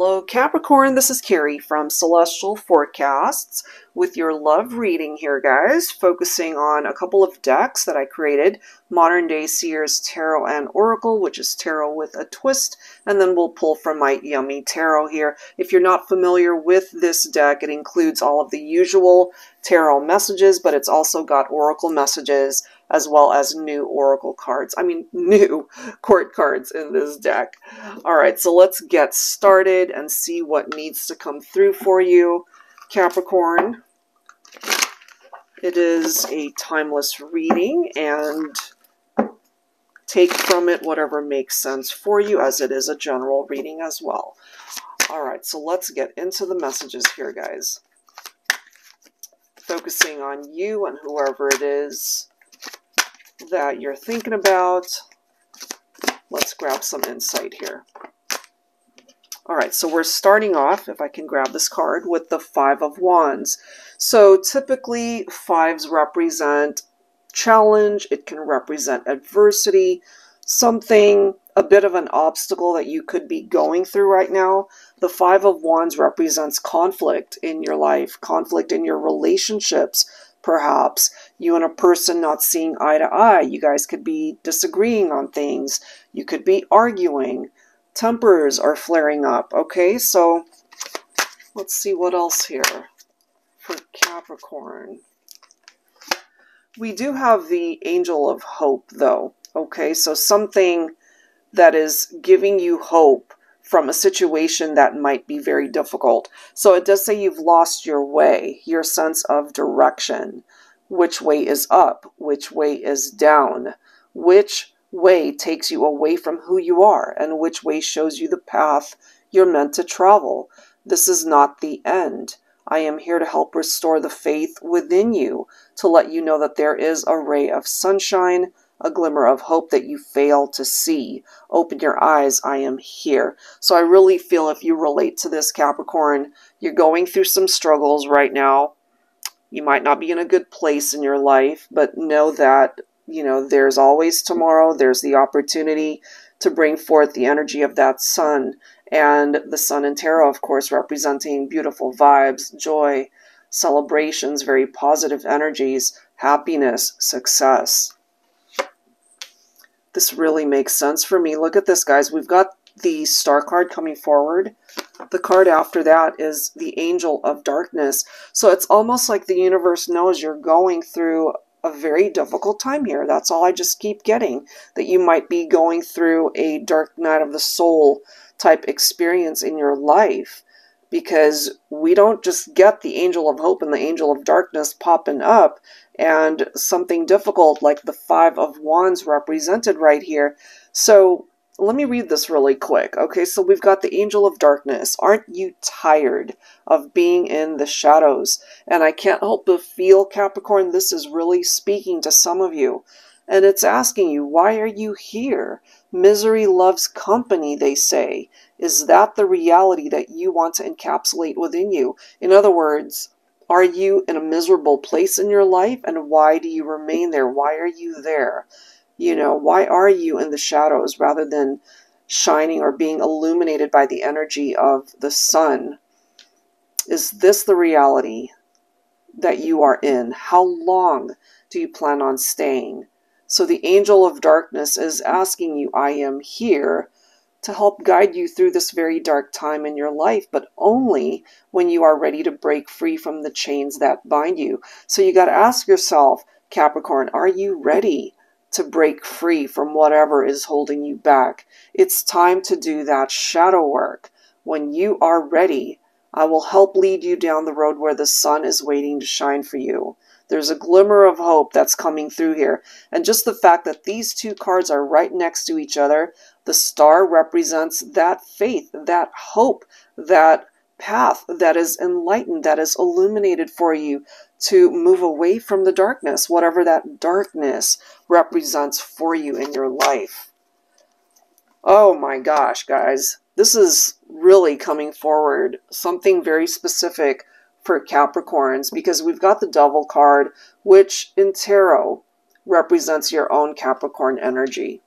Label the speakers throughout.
Speaker 1: Hello Capricorn, this is Carrie from Celestial Forecasts with your love reading here, guys, focusing on a couple of decks that I created, Modern Day SEER'S Tarot and Oracle, which is tarot with a twist, and then we'll pull from my yummy tarot here. If you're not familiar with this deck, it includes all of the usual tarot messages, but it's also got oracle messages as well as new oracle cards. I mean, new court cards in this deck. All right, so let's get started and see what needs to come through for you, Capricorn. It is a timeless reading, and take from it whatever makes sense for you, as it is a general reading as well. All right, so let's get into the messages here, guys. Focusing on you and whoever it is that you're thinking about. Let's grab some insight here. All right, so we're starting off, if I can grab this card, with the Five of Wands. So typically, fives represent challenge. It can represent adversity, something, a bit of an obstacle that you could be going through right now. The Five of Wands represents conflict in your life, conflict in your relationships, perhaps. You and a person not seeing eye to eye. You guys could be disagreeing on things. You could be arguing. Tempers are flaring up. Okay, so let's see what else here for Capricorn. We do have the Angel of Hope, though. Okay, so something that is giving you hope from a situation that might be very difficult. So it does say you've lost your way, your sense of direction. Which way is up? Which way is down? Which way takes you away from who you are? And which way shows you the path you're meant to travel? This is not the end. I am here to help restore the faith within you, to let you know that there is a ray of sunshine, a glimmer of hope that you fail to see. Open your eyes, I am here. So I really feel if you relate to this, Capricorn, you're going through some struggles right now. You might not be in a good place in your life, but know that, you know, there's always tomorrow. There's the opportunity to bring forth the energy of that sun. And the sun in tarot, of course, representing beautiful vibes, joy, celebrations, very positive energies, happiness, success. This really makes sense for me. Look at this, guys. We've got the Star card coming forward. The card after that is the Angel of Darkness. So it's almost like the universe knows you're going through a very difficult time here. That's all I just keep getting. That you might be going through a dark night of the soul type experience in your life. Because we don't just get the Angel of Hope and the Angel of Darkness popping up and something difficult like the Five of Wands represented right here. So let me read this really quick. Okay, so we've got the Angel of Darkness. Aren't you tired of being in the shadows? And I can't help but feel, Capricorn, this is really speaking to some of you. And it's asking you, why are you here? Misery loves company, they say. Is that the reality that you want to encapsulate within you? In other words, are you in a miserable place in your life? And why do you remain there? Why are you there? You know, why are you in the shadows rather than shining or being illuminated by the energy of the sun? Is this the reality that you are in? How long do you plan on staying? So the Angel of Darkness is asking you, I am here to help guide you through this very dark time in your life, but only when you are ready to break free from the chains that bind you. So you got to ask yourself, Capricorn, are you ready to break free from whatever is holding you back? It's time to do that shadow work. When you are ready, I will help lead you down the road where the sun is waiting to shine for you. There's a glimmer of hope that's coming through here. And just the fact that these two cards are right next to each other, the star represents that faith, that hope, that path that is enlightened, that is illuminated for you to move away from the darkness, whatever that darkness represents for you in your life. Oh my gosh, guys. This is really coming forward, something very specific for Capricorns, because we've got the Devil card, which in tarot represents your own Capricorn energy.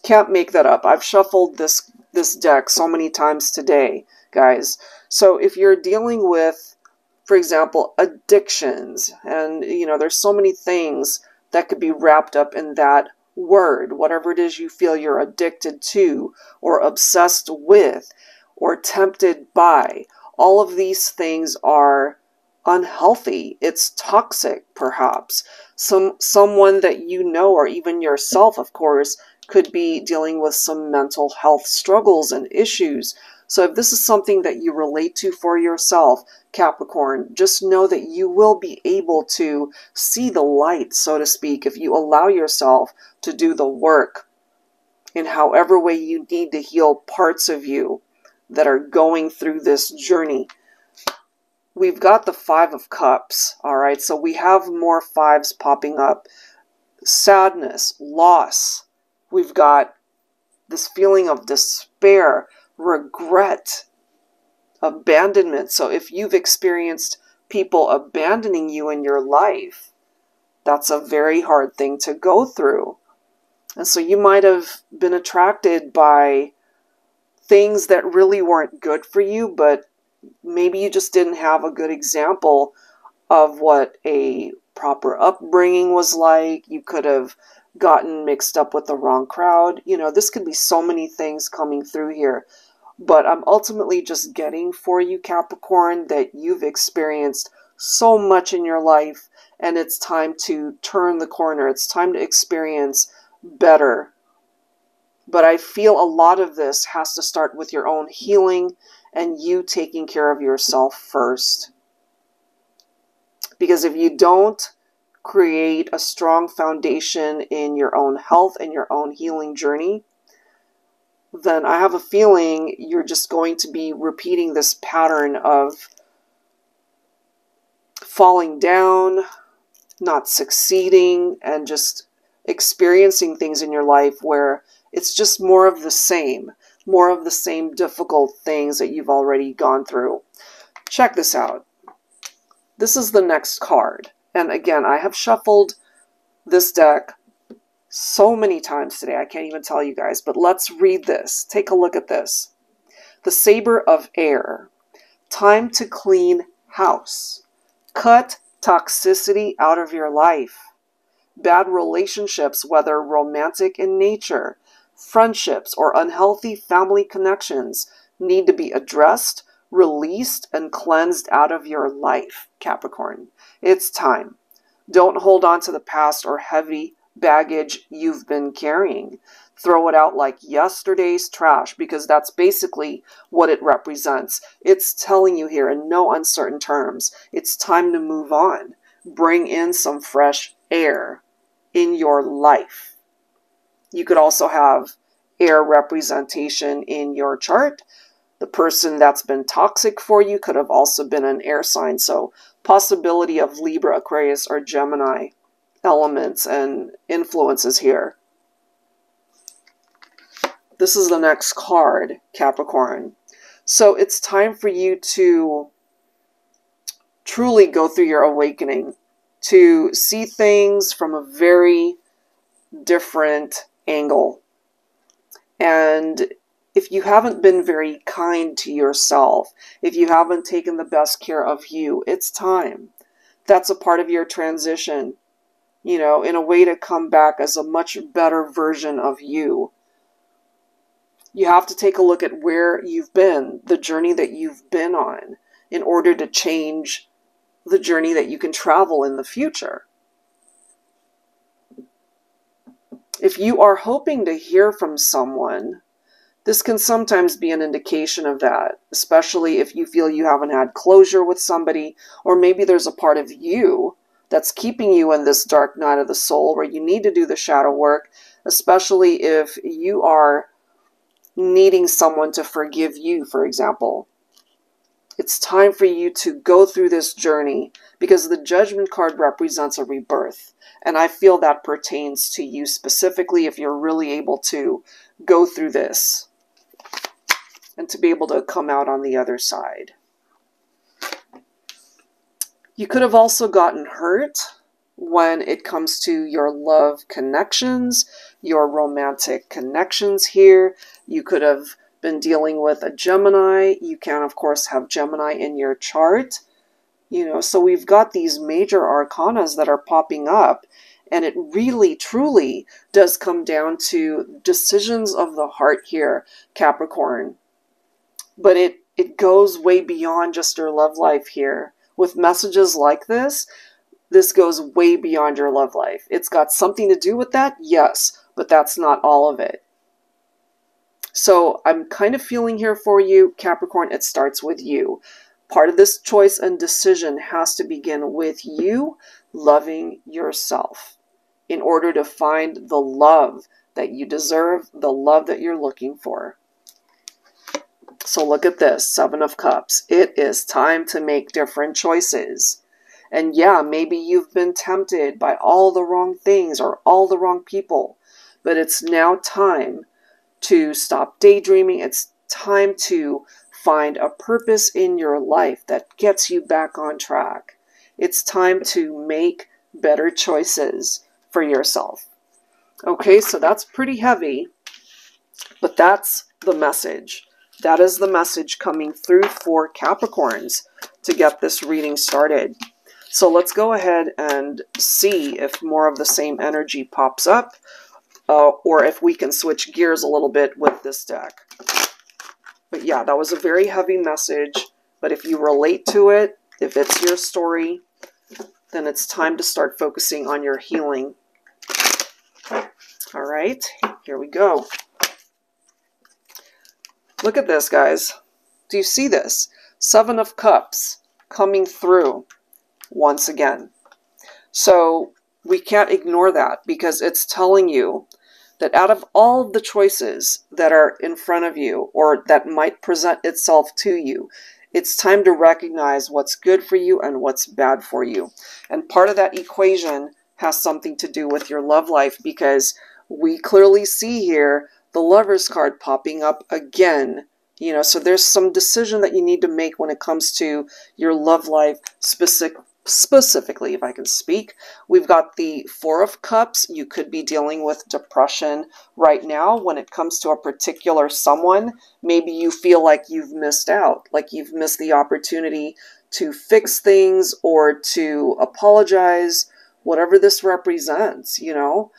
Speaker 1: Can't make that up. I've shuffled this deck so many times today, guys. So if you're dealing with, for example, addictions, and there's so many things that could be wrapped up in that word, whatever it is you feel you're addicted to or obsessed with or tempted by, all of these things are unhealthy. It's toxic, perhaps. Someone that you know, or even yourself, of course, could be dealing with some mental health struggles and issues. So if this is something that you relate to for yourself, Capricorn, just know that you will be able to see the light, so to speak, if you allow yourself to do the work in however way you need to heal parts of you that are going through this journey. We've got the Five of Cups, all right? So we have more fives popping up. Sadness, loss. We've got this feeling of despair, regret, abandonment. So if you've experienced people abandoning you in your life, that's a very hard thing to go through. And so you might have been attracted by things that really weren't good for you, but maybe you just didn't have a good example of what a proper upbringing was like. You could have gotten mixed up with the wrong crowd. This could be so many things coming through here. But I'm ultimately just getting for you, Capricorn, that you've experienced so much in your life, and it's time to turn the corner. It's time to experience better. But I feel a lot of this has to start with your own healing and you taking care of yourself first. Because if you don't create a strong foundation in your own health and your own healing journey, then I have a feeling you're just going to be repeating this pattern of falling down, not succeeding, and just experiencing things in your life where it's just more of the same difficult things that you've already gone through. Check this out. This is the next card. And again, I have shuffled this deck so many times today, I can't even tell you guys, but let's read this. Take a look at this. The Saber of Air. Time to clean house. Cut toxicity out of your life. Bad relationships, whether romantic in nature, friendships, or unhealthy family connections, need to be addressed, released, and cleansed out of your life, Capricorn. It's time. Don't hold on to the past or heavy baggage you've been carrying. Throw it out like yesterday's trash, because that's basically what it represents. It's telling you here in no uncertain terms, it's time to move on. Bring in some fresh air in your life. You could also have air representation in your chart. The person that's been toxic for you could have also been an air sign. So possibility of Libra, Aquarius, or Gemini elements and influences here. This is the next card, Capricorn. So it's time for you to truly go through your awakening, to see things from a very different angle. And if you haven't been very kind to yourself, if you haven't taken the best care of you, it's time. That's a part of your transition, in a way to come back as a much better version of you. You have to take a look at where you've been, the journey that you've been on, in order to change the journey that you can travel in the future. If you are hoping to hear from someone, this can sometimes be an indication of that, especially if you feel you haven't had closure with somebody, or maybe there's a part of you that's keeping you in this dark night of the soul where you need to do the shadow work, especially if you are needing someone to forgive you, for example. It's time for you to go through this journey, because the Judgment card represents a rebirth. And I feel that pertains to you specifically if you're really able to go through this and to be able to come out on the other side. You could have also gotten hurt when it comes to your love connections, your romantic connections here. You could have been dealing with a Gemini. You can, of course, have Gemini in your chart. You know, so we've got these major arcanas that are popping up, and it really, truly does come down to decisions of the heart here, Capricorn. But it goes way beyond just your love life here. With messages like this goes way beyond your love life. It's got something to do with that, yes, but that's not all of it. So I'm kind of feeling here for you, Capricorn, it starts with you. Part of this choice and decision has to begin with you loving yourself in order to find the love that you deserve, the love that you're looking for. So look at this, 7 of Cups. It is time to make different choices. And yeah, maybe you've been tempted by all the wrong things or all the wrong people, but it's now time to stop daydreaming. It's time to find a purpose in your life that gets you back on track. It's time to make better choices for yourself. Okay, so that's pretty heavy, but that's the message. That is the message coming through for Capricorns to get this reading started. So let's go ahead and see if more of the same energy pops up, or if we can switch gears a little bit with this deck. But yeah, that was a very heavy message, but if you relate to it, if it's your story, then it's time to start focusing on your healing. All right, here we go. Look at this, guys. Do you see this? 7 of Cups coming through once again. So we can't ignore that because it's telling you that out of all the choices that are in front of you or that might present itself to you, it's time to recognize what's good for you and what's bad for you. And part of that equation has something to do with your love life, because we clearly see here the Lover's card popping up again. You know, so there's some decision that you need to make when it comes to your love life specifically, if I can speak. We've got the 4 of Cups. You could be dealing with depression right now when it comes to a particular someone. Maybe you feel like you've missed out, like you've missed the opportunity to fix things or to apologize, whatever this represents, you know.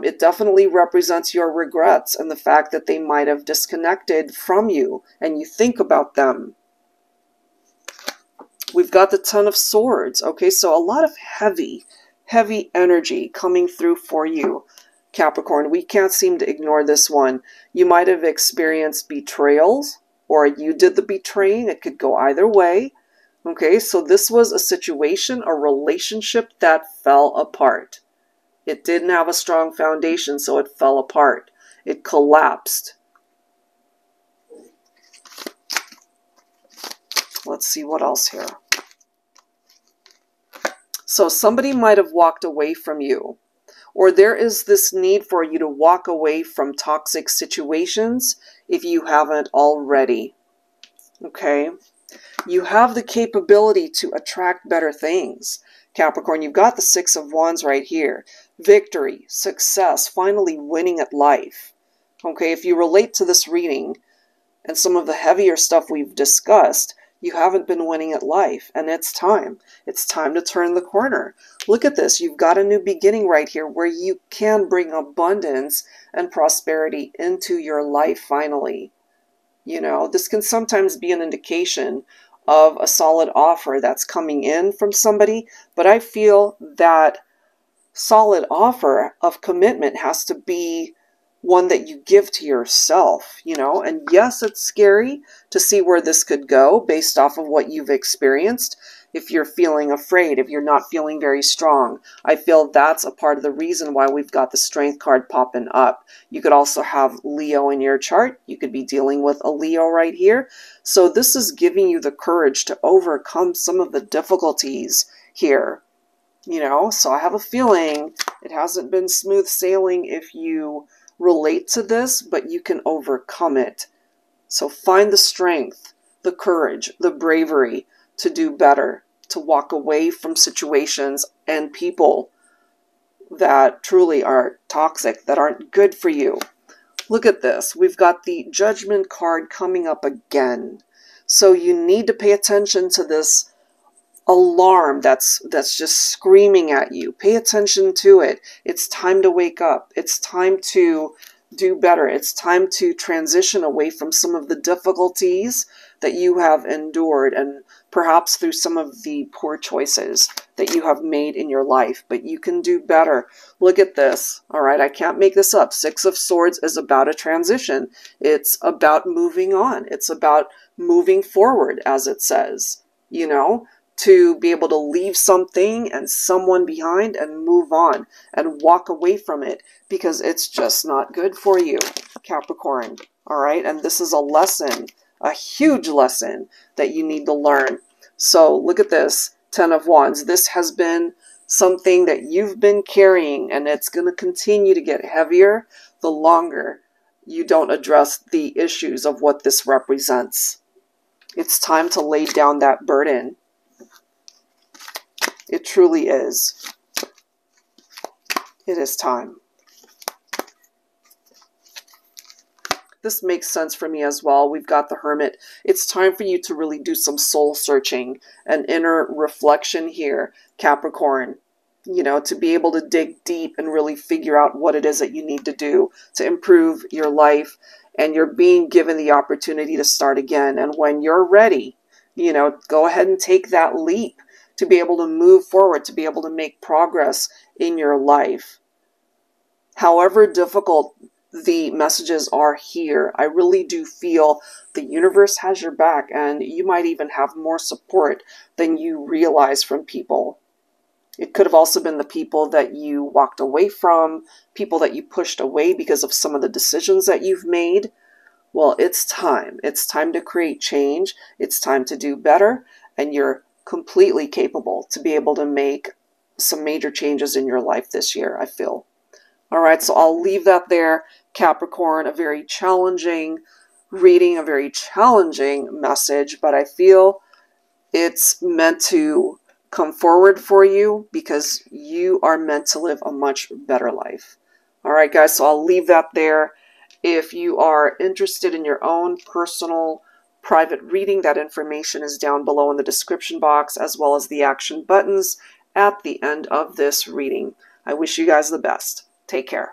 Speaker 1: It definitely represents your regrets and the fact that they might have disconnected from you and you think about them. We've got the 10 of Swords. Okay, so a lot of heavy energy coming through for you, Capricorn. We can't seem to ignore this one. You might have experienced betrayals, or you did the betraying. It could go either way. Okay, so this was a situation, a relationship that fell apart. It didn't have a strong foundation, so it fell apart. It collapsed. Let's see what else here. So somebody might have walked away from you, or there is this need for you to walk away from toxic situations if you haven't already. Okay? You have the capability to attract better things. Capricorn, you've got the 6 of Wands right here. Victory, success, finally winning at life. Okay, if you relate to this reading and some of the heavier stuff we've discussed, you haven't been winning at life, and it's time. It's time to turn the corner. Look at this. You've got a new beginning right here where you can bring abundance and prosperity into your life finally. You know, this can sometimes be an indication of a solid offer that's coming in from somebody, but I feel that solid offer of commitment has to be one that you give to yourself, you know. And yes, it's scary to see where this could go based off of what you've experienced. If you're feeling afraid, if you're not feeling very strong, I feel that's a part of the reason why we've got the Strength card popping up. You could also have Leo in your chart. You could be dealing with a Leo right here. So this is giving you the courage to overcome some of the difficulties here. You know, so I have a feeling it hasn't been smooth sailing if you relate to this, but you can overcome it. So find the strength, the courage, the bravery to do better, to walk away from situations and people that truly are toxic, that aren't good for you. Look at this. We've got the Judgment card coming up again. So you need to pay attention to this alarm that's just screaming at you. Pay attention to it. It's time to wake up. It's time to do better. It's time to transition away from some of the difficulties that you have endured, and perhaps through some of the poor choices that you have made in your life. But you can do better. Look at this. All right, I can't make this up. Six of Swords is about a transition. It's about moving on. It's about moving forward, as it says, you know, to be able to leave something and someone behind and move on and walk away from it because it's just not good for you, Capricorn. All right, and this is a lesson, a huge lesson that you need to learn. So look at this, 10 of Wands. This has been something that you've been carrying, and it's going to continue to get heavier the longer you don't address the issues of what this represents. It's time to lay down that burden. It truly is. It is time. This makes sense for me as well. We've got the Hermit. It's time for you to really do some soul searching and inner reflection here, Capricorn. You know, to be able to dig deep and really figure out what it is that you need to do to improve your life. And you're being given the opportunity to start again. And when you're ready, you know, go ahead and take that leap to be able to move forward, to be able to make progress in your life. However difficult the messages are here, I really do feel the universe has your back, and you might even have more support than you realize from people. It could have also been the people that you walked away from, people that you pushed away because of some of the decisions that you've made. Well, it's time. It's time to create change. It's time to do better, and you're completely capable to be able to make some major changes in your life this year, I feel. All right, so I'll leave that there, Capricorn. A very challenging reading, a very challenging message, but I feel it's meant to come forward for you because you are meant to live a much better life. All right, guys, so I'll leave that there. If you are interested in your own personal private reading, that information is down below in the description box, as well as the action buttons at the end of this reading. I wish you guys the best. Take care.